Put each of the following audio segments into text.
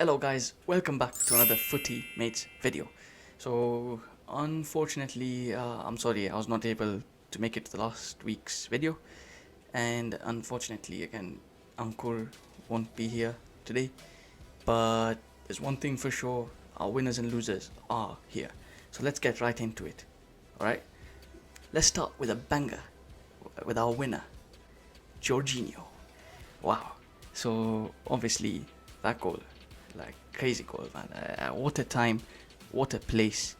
Hello guys, welcome back to another Footy Mates video. So unfortunately, I'm sorry I was not able to make it to the last week's video, and unfortunately again Ankur won't be here today, but there's one thing for sure, our winners and losers are here. So let's get right into it. Alright, let's start with a banger with our winner, Jorginho. Wow, so obviously that goal, like crazy goal, man. What a time, what a place,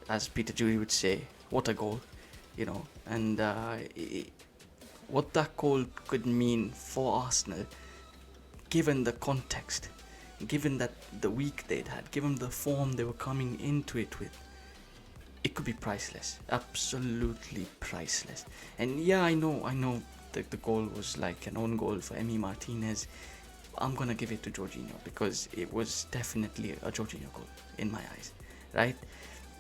as Peter Jury would say, what a goal, and what that goal could mean for Arsenal, given the context, given that the week they'd had, given the form they were coming into it with. It could be priceless, absolutely priceless. And yeah, I know the goal was like an own goal for Emi Martinez. I'm gonna give it to Jorginho because it was definitely a Jorginho goal in my eyes, right?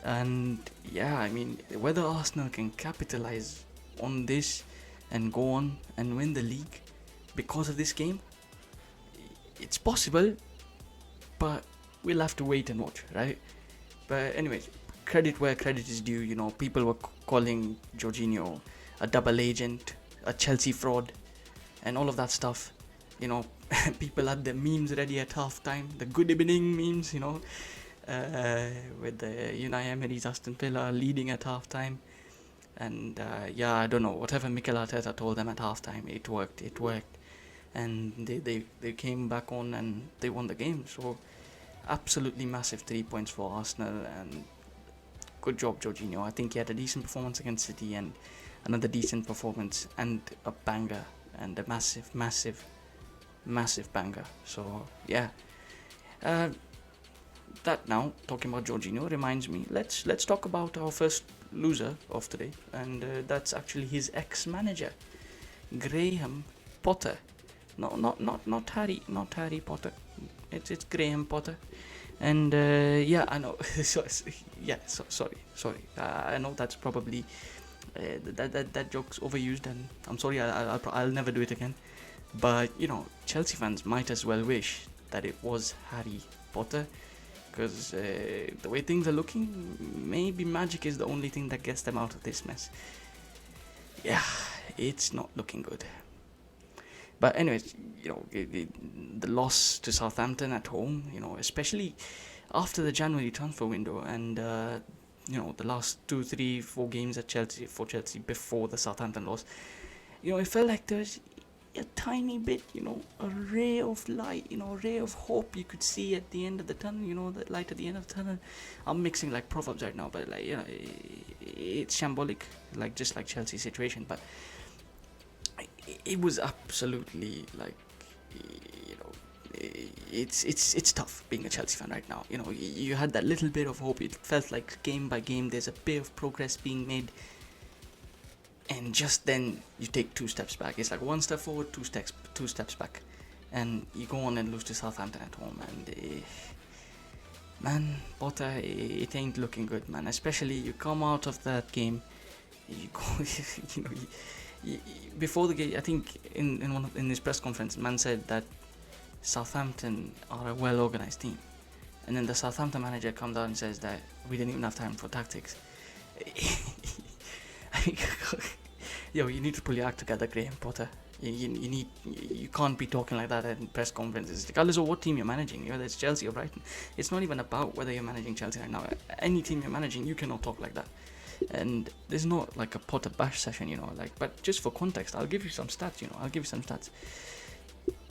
And yeah, I mean, whether Arsenal can capitalize on this and go on and win the league because of this game, it's possible, but we'll have to wait and watch, right? But anyways, credit where credit is due. People were calling Jorginho a double agent, a Chelsea fraud, and all of that stuff. People had the memes ready at halftime, the good evening memes, with the Unai Emery's Aston Villa leading at halftime. And yeah, I don't know, whatever Mikel Arteta told them at halftime, it worked. And they came back on and they won the game. So absolutely massive 3 points for Arsenal, and good job Jorginho. I think he had a decent performance against City and another decent performance and a banger and a massive banger. So yeah, that now talking about Jorginho reminds me, let's talk about our first loser of today, and that's actually his ex-manager, Graham Potter. No, not Harry Potter. It's Graham Potter. And yeah, I know. Sorry. I know that's probably that joke's overused, and I'm sorry. I'll never do it again. But Chelsea fans might as well wish that it was Harry Potter, because the way things are looking, maybe magic is the only thing that gets them out of this mess. Yeah, it's not looking good. But anyways, the loss to Southampton at home, especially after the January transfer window, and the last 2, 3, 4 games at Chelsea before the Southampton loss, it felt like there's a tiny bit, a ray of light, a ray of hope you could see at the end of the tunnel, the light at the end of the tunnel. I'm mixing like proverbs right now, but it's shambolic, like just like Chelsea's situation, but it was absolutely like, it's tough being a Chelsea fan right now. You had that little bit of hope. It felt like game by game there's a bit of progress being made, and just then you take 2 steps back. It's like 1 step forward, 2 steps back, and you go on and lose to Southampton at home. And man, Potter, it ain't looking good, man. Especially you come out of that game, you go, before the game, I think in his press conference, man said that Southampton are a well-organized team, and then the Southampton manager comes out and says that we didn't even have time for tactics. Yo, you need to pull your act together, Graham Potter. You can't be talking like that in press conferences, regardless of what team you're managing. Whether it's Chelsea or Brighton, it's not even about whether you're managing Chelsea right now. Any team you're managing, you cannot talk like that. And there's not like a Potter bash session, but just for context, I'll give you some stats.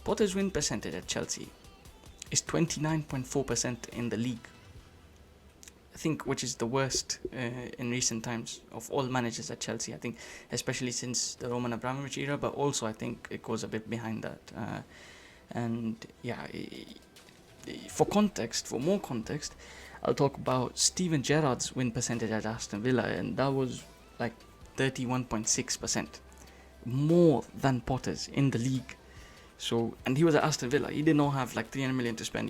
Potter's win percentage at Chelsea is 29.4% in the league, I think, which is the worst in recent times of all managers at Chelsea. I think, especially since the Roman Abramovich era, but also I think it goes a bit behind that. And yeah, for more context, I'll talk about Steven Gerrard's win percentage at Aston Villa, and that was like 31.6%, more than Potter's in the league. So, and he was at Aston Villa. He did not have like 300 million to spend.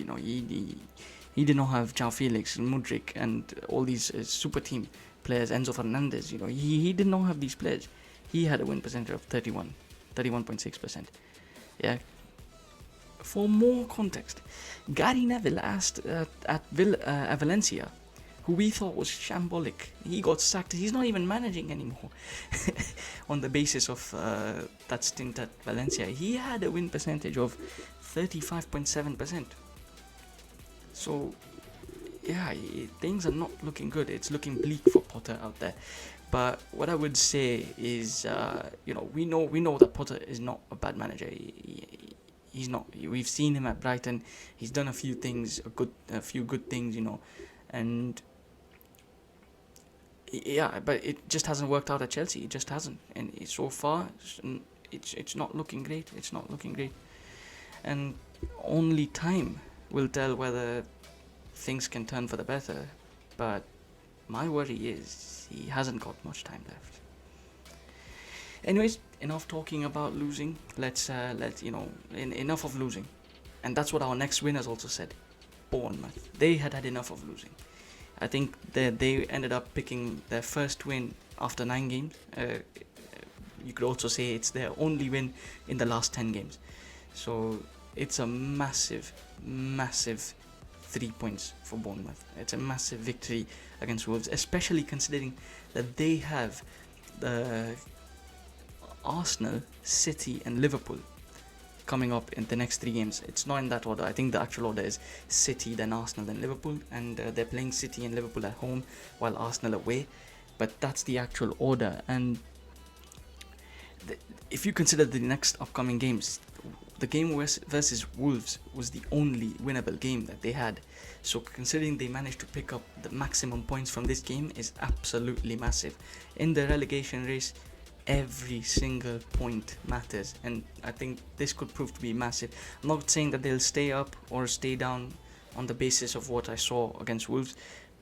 He did not have João Felix, Mudryk, and all these super team players, Enzo Fernandez. He did not have these players. He had a win percentage of 31.6%. Yeah, For more context, Gary Neville asked at Valencia, who we thought was shambolic. He got sacked. He's not even managing anymore. On the basis of that stint at Valencia, he had a win percentage of 35.7%. So, yeah, things are not looking good. It's looking bleak for Potter out there. But what I would say is, we know that Potter is not a bad manager. He's not. We've seen him at Brighton. He's done a few few good things, and yeah, but it just hasn't worked out at Chelsea. It just hasn't, and so far, it's not looking great. It's not looking great, and only time will tell whether things can turn for the better. But my worry is he hasn't got much time left. Anyways, enough talking about losing. Enough of losing, and that's what our next winners also said. Bournemouth, they had enough of losing. I think they ended up picking their first win after 9 games. You could also say it's their only win in the last 10 games. So it's a massive 3 points for Bournemouth. It's a massive victory against Wolves, especially considering that they have the Arsenal, City and Liverpool coming up in the next 3 games. It's not in that order. I think the actual order is City, then Arsenal, then Liverpool, and they're playing City and Liverpool at home while Arsenal away. But that's the actual order. And if you consider the next upcoming games, the game versus Wolves was the only winnable game that they had. So considering they managed to pick up the maximum points from this game is absolutely massive. In the relegation race, every single point matters, and I think this could prove to be massive. I'm not saying that they'll stay up or stay down on the basis of what I saw against Wolves,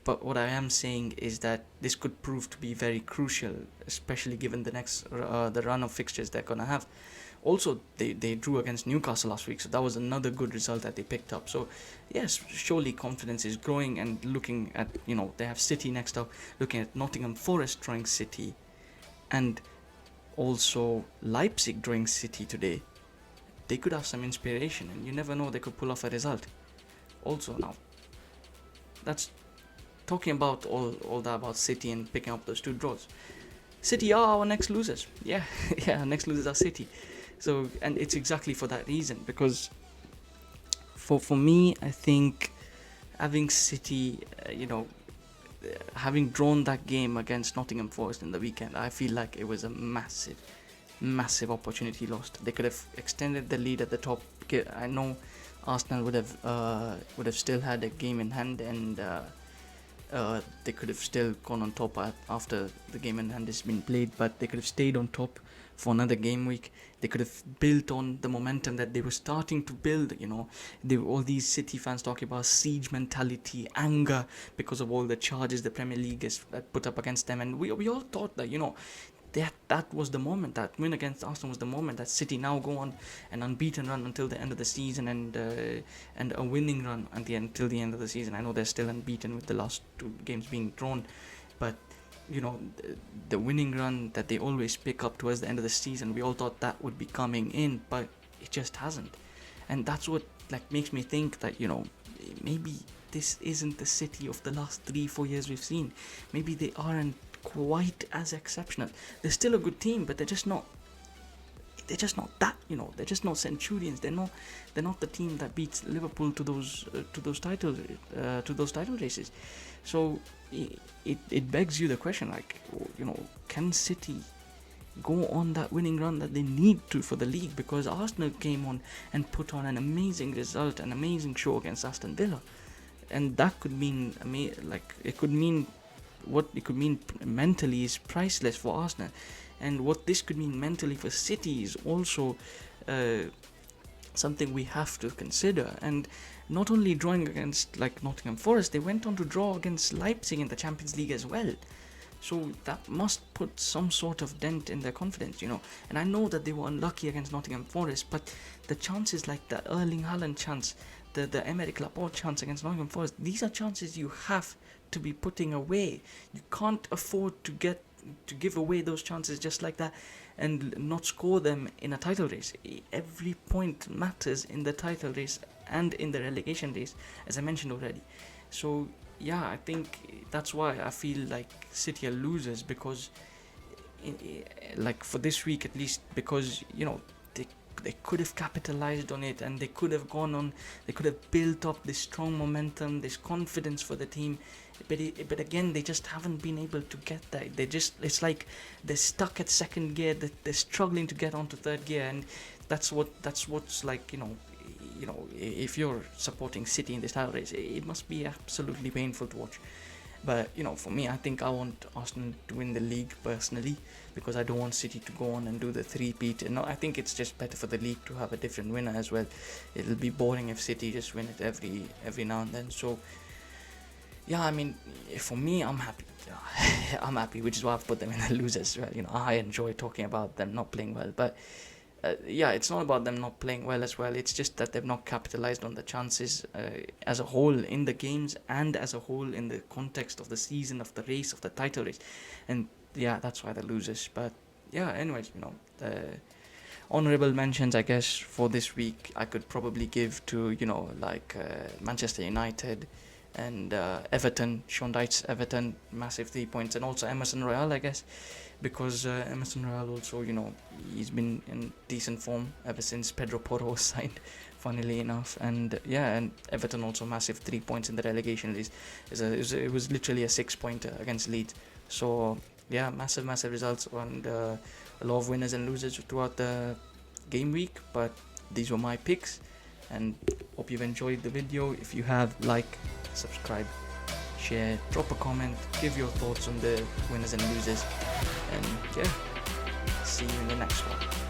but what I am saying is that this could prove to be very crucial, especially given the run of fixtures they're gonna have. Also, they drew against Newcastle last week, so that was another good result that they picked up. So yes, surely confidence is growing, and looking at, they have City next up, looking at Nottingham Forest drawing City, and also Leipzig drawing City today. They could have some inspiration, and you never know, they could pull off a result. Also, now that's talking about all that about City and picking up those 2 draws. City are our next losers. Yeah, our next losers are City. So, and it's exactly for that reason, because for me, I think having City, having drawn that game against Nottingham Forest in the weekend, I feel like it was a massive opportunity lost. They could have extended the lead at the top. I know Arsenal would have still had a game in hand, and they could have still gone on top after the game in hand has been played, but they could have stayed on top for another game week. They could have built on the momentum that they were starting to build. All these City fans talking about siege mentality, anger because of all the charges the Premier League has put up against them, and we all thought that that was the moment. That win against Arsenal was the moment that City now go on an unbeaten run until the end of the season, and a winning run until the end of the season. I know they're still unbeaten with the last 2 games being drawn, but the winning run that they always pick up towards the end of the season, we all thought that would be coming in, but it just hasn't. And that's what makes me think that maybe this isn't the City of the last 3-4 years we've seen. Maybe they aren't quite as exceptional. They're still a good team, but they're just not that. They're just not Centurions. They're not the team that beats Liverpool to those title races. So it begs you the question, can City go on that winning run that they need to for the league? Because Arsenal came on and put on an amazing result, an amazing show against Aston Villa, and that could mean what it could mean mentally is priceless for Arsenal, and what this could mean mentally for City is also something we have to consider. And not only drawing against Nottingham Forest, they went on to draw against Leipzig in the Champions League as well. So that must put some sort of dent in their confidence, And I know that they were unlucky against Nottingham Forest, but the chances like the Erling Haaland chance, the Emerick Laporte chance against Nottingham Forest, these are chances you have to be putting away. You can't afford to get to give away those chances just like that and not score them in a title race. Every point matters in the title race and in the relegation race, as I mentioned already. So yeah, I think that's why I feel like City are losers, because like for this week at least, because they could have capitalized on it, and they could have gone on, they could have built up this strong momentum, this confidence for the team, but again they just haven't been able to get that. It's like they're stuck at second gear, they're struggling to get onto third gear, and that's what's like, if you're supporting City in this title race, it must be absolutely painful to watch. But for me, I think I want Arsenal to win the league personally, because I don't want City to go on and do the three-peat. And I think it's just better for the league to have a different winner as well. It'll be boring if City just win it every now and then. So yeah, I mean, for me, I'm happy. I'm happy, which is why I've put them in the losers. Well, I enjoy talking about them not playing well, but yeah, it's not about them not playing well as well. It's just that they've not capitalized on the chances as a whole in the games, and as a whole in the context of the season, of the race, of the title race. And yeah, that's why they're losers. But yeah, anyways, the honorable mentions, I guess, for this week I could probably give to Manchester United and Everton. Sean Dyche's Everton, massive 3 points, and also Emerson Royal, I guess, because Emerson Royal also, he's been in decent form ever since Pedro Porro was signed, funnily enough. And yeah, and Everton also massive 3 points in the relegation list. It was literally a 6-pointer against Leeds. So yeah, massive results, and a lot of winners and losers throughout the game week. But these were my picks, and hope you've enjoyed the video. If you have, like, subscribe, share, drop a comment, give your thoughts on the winners and losers, and yeah, see you in the next one.